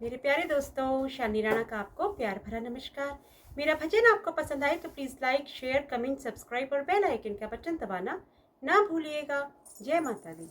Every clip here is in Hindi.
मेरे प्यारे दोस्तों, शानी राणा का आपको प्यार भरा नमस्कार। मेरा भजन आपको पसंद आए तो please like, share, comment, subscribe और बेल आइकन का बटन दबाना ना भूलिएगा। जय माता दी।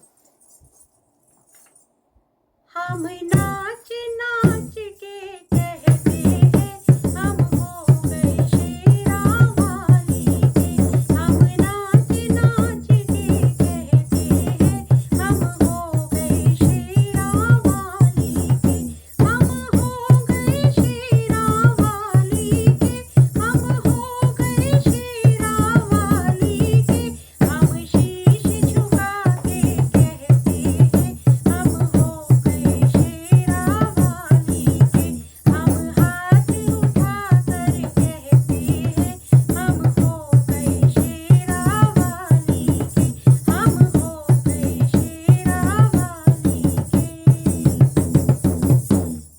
हम नाच नाच के कहते हैं हम हो गए शेरा वाली के। हम नाच नाच के कहते हैं हम हो गए शेरा वाली के। हम हो गए शेरा वाली के। हम हो गए शेरा वाली के। हम शीश झुका के कहते हैं हम हो गए शेरा वाली के। हम हाथ उठा कर कहते हैं हम हो गए शेरा वाली के। हम हो गए शेरा वाली के।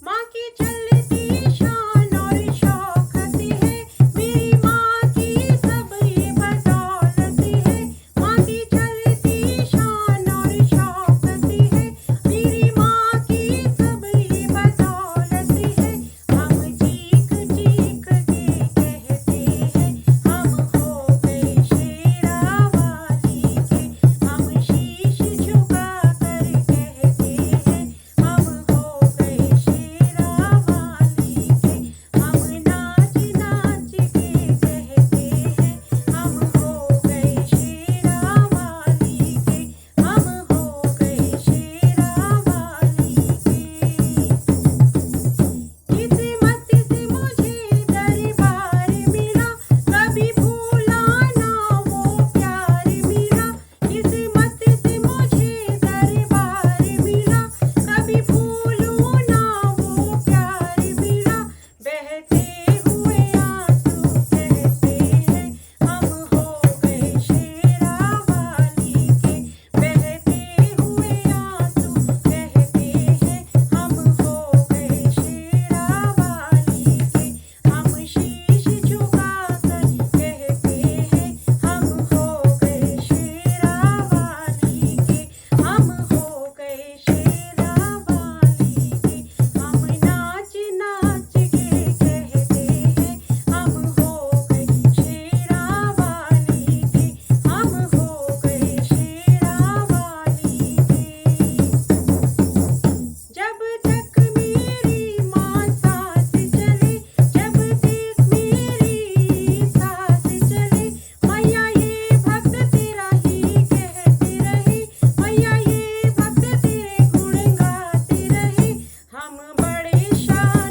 माँ की चलती शान और शौकत है, मेरी माँ की सब ये बदौलत है। माँ की चलती शान और शौकत है, मेरी माँ की सब ये बदौलत है। हम चीख चीख के कहते हैं हम हो गए शेरा वाली के। हम शीश झुका कर कहते हैं हम हो गए शेरा वाली के। हम नाच नाच के कहते हैं हम हो गए शेरा वाली के। हम हो गए शेरा वाली के। किस्मत से मुझे दरबार मिला, कभी भूला ना वो प्यार मिला। किस्मत से मुझे दरबार मिला, कभी भूलूं ना वो प्यार मिला। बहते हुए आंसू कहते हैं हम हो गए शेरा वाली के। बहते हुए आंसू कहते हैं हम हो गए शेरा वाली के। हम शीश झुका कर कहते हैं हम हो गए शेरा वाली के। हम हो गए शेरा वाली के। हम नाच नाच के कहते हैं हम हो गए शेरा वाली के। हम हो गए शेरा वाली के। जब तक मेरी माँ साथ चले, जब तक मेरी साथ चले, मैया ये भक्त तेरा ही कहते रहे। मैया ये भक्त तेरे गुण गाते रहे। हम बड़े शान